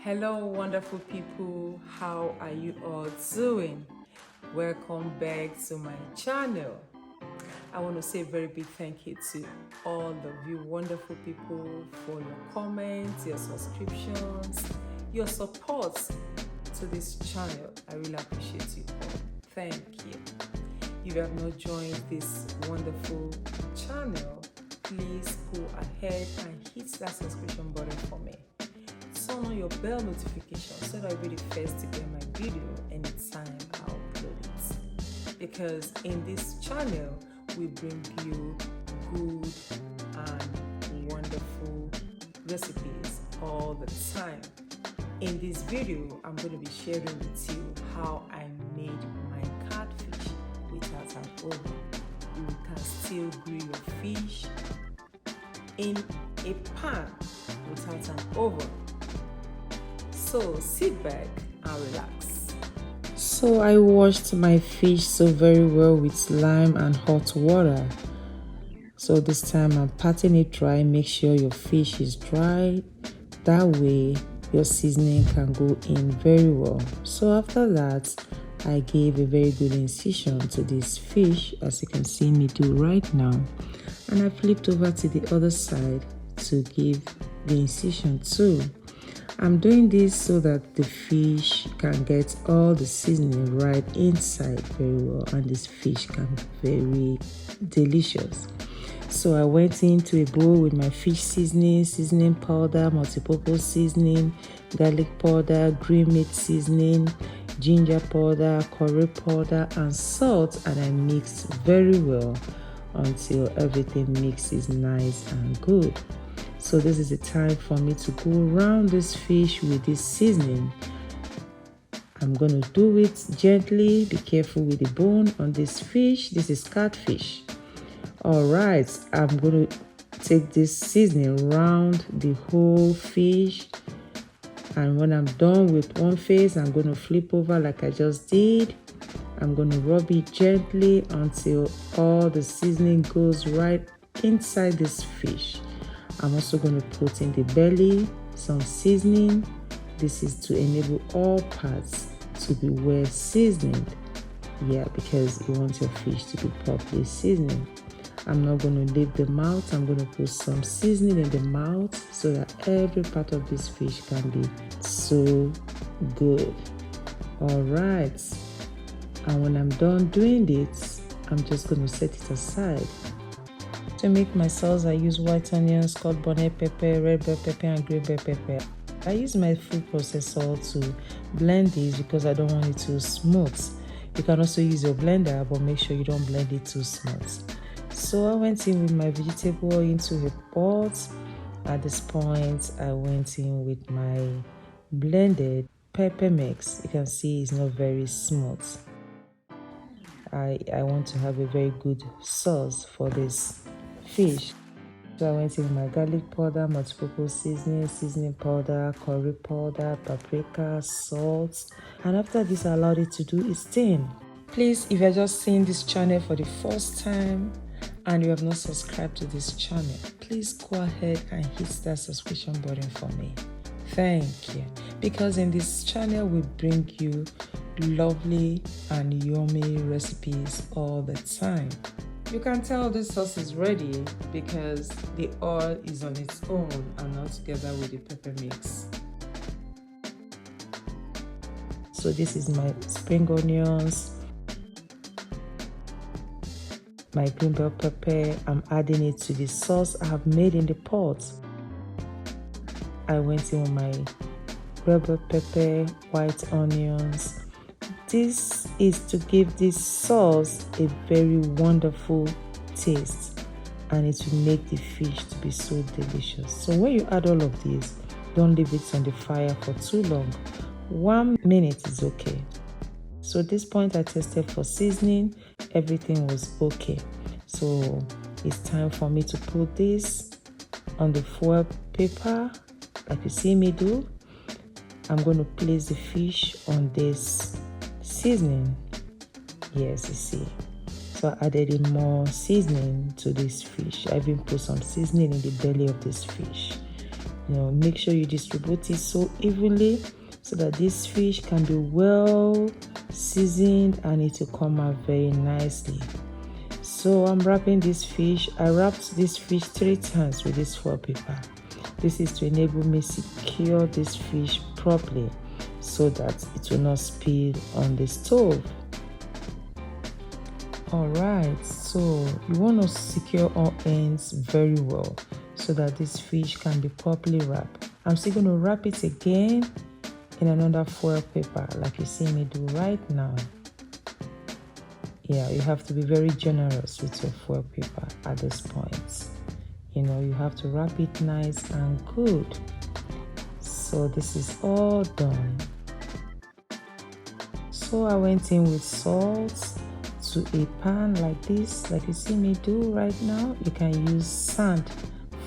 Hello, wonderful people. How are you all doing? Welcome back to my channel. I want to say a very big thank you to all of you wonderful people for your comments, your subscriptions, your support to this channel. I really appreciate you all. Thank you. If you have not joined this wonderful channel, please go ahead and hit that subscription button for me. Turn on your bell notification so that you'll be the first to get my video anytime I upload it. Because in this channel, we bring you good and wonderful recipes all the time. In this video, I'm going to be sharing with you how I made my catfish without an oven. You can still grill your fish in a pan without an oven. So sit back and relax. So I washed my fish so very well with lime and hot water. So this time I'm patting it dry. Make sure your fish is dry. That way your seasoning can go in very well. So after that, I gave a very good incision to this fish, as you can see me do right now. And I flipped over to the other side to give the incision too. I'm doing this so that the fish can get all the seasoning right inside very well, and this fish can be very delicious. So I went into a bowl with my fish seasoning powder, multi-purpose seasoning, garlic powder, green meat seasoning, ginger powder, curry powder, and salt, and I mixed very well until everything mixes nice and good. So this is the time for me to go around this fish with this seasoning. I'm going to do it gently. Be careful with the bone on this fish. This is catfish. All right, I'm going to take this seasoning around the whole fish. And when I'm done with one face, I'm going to flip over like I just did. I'm going to rub it gently until all the seasoning goes right inside this fish. I'm also going to put in the belly some seasoning. This is to enable all parts to be well seasoned. Yeah, because you want your fish to be properly seasoned. I'm not going to leave the mouth. I'm going to put some seasoning in the mouth so that every part of this fish can be so good. All right. And when I'm done doing this, I'm just going to set it aside. To make my sauce, I use white onion, Scotch bonnet pepper, red bell pepper, and green bell pepper. I use my food processor to blend this because I don't want it too smooth. You can also use your blender, but make sure you don't blend it too smooth. So I went in with my vegetable into a pot. At this point, I went in with my blended pepper mix. You can see it's not very smooth. I want to have a very good sauce for this fish. So I went in with my garlic powder, multi-purpose seasoning powder, curry powder, paprika, salt, and after this I allowed it to do its thing. Please, if you're just seeing this channel for the first time and you have not subscribed to this channel, please go ahead and hit that subscription button for me. Thank you. Because in this channel we bring you lovely and yummy recipes all the time. You can tell this sauce is ready because the oil is on its own and not together with the pepper mix. So this is my spring onions, my green bell pepper. I'm adding it to the sauce I have made in the pot. I went in with my red bell pepper, white onions. This is to give this sauce a very wonderful taste, and it will make the fish to be so delicious. So when you add all of this, don't leave it on the fire for too long. 1 minute is okay. So at this point I tested for seasoning. Everything was okay. So it's time for me to put this on the foil paper like you see me do. I'm going to place the fish on this seasoning. Yes, you see. So I added in more seasoning to this fish. I even put some seasoning in the belly of this fish. Make sure you distribute it so evenly so that this fish can be well seasoned and it will come out very nicely. So I'm wrapping this fish. I wrapped this fish 3 times with this foil paper. This is to enable me secure this fish properly so that it will not spill on the stove. Alright, so you want to secure all ends very well so that this fish can be properly wrapped. I'm still going to wrap it again in another foil paper like you see me do right now. Yeah, you have to be very generous with your foil paper at this point. You have to wrap it nice and good. So this is all done. So I went in with salt to a pan like this, like you see me do right now. You can use sand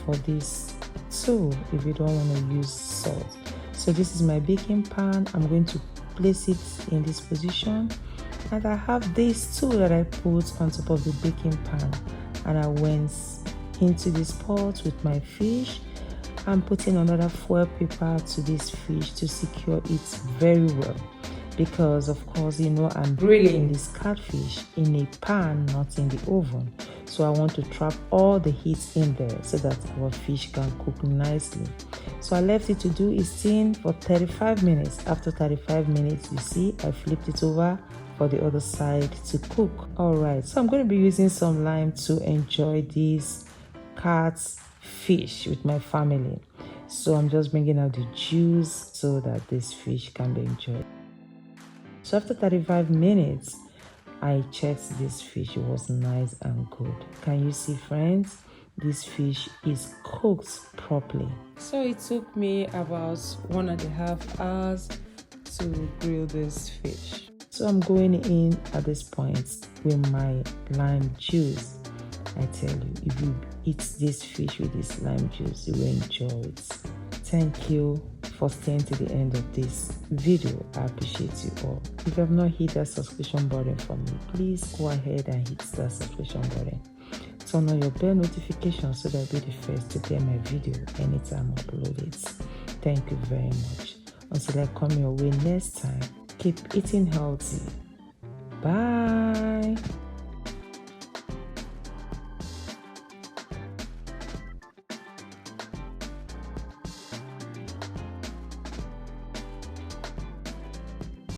for this too if you don't want to use salt. So this is my baking pan. I'm going to place it in this position, and I have this too that I put on top of the baking pan, and I went into this pot with my fish. I'm putting another foil paper to this fish to secure it very well, because of course I'm grilling this catfish in a pan, not in the oven. So I want to trap all the heat in there so that our fish can cook nicely. So I left it to do its thing for 35 minutes. After 35 minutes, you see I flipped it over for the other side to cook. Alright, so I'm going to be using some lime to enjoy this catfish with my family. So I'm just bringing out the juice so that this fish can be enjoyed. So after 35 minutes, I checked this fish. It was nice and good. Can you see, friends? This fish is cooked properly. So it took me about 1.5 hours to grill this fish. So I'm going in at this point with my lime juice. I tell you, if you eat this fish with this lime juice, you will enjoy it. Thank you for staying to the end of this video. I appreciate you all. If you have not hit that subscription button for me, please go ahead and hit that subscription button. Turn on your bell notification so that you'll be the first to get my video anytime I upload it. Thank you very much. Until I come your way next time, keep eating healthy. Bye.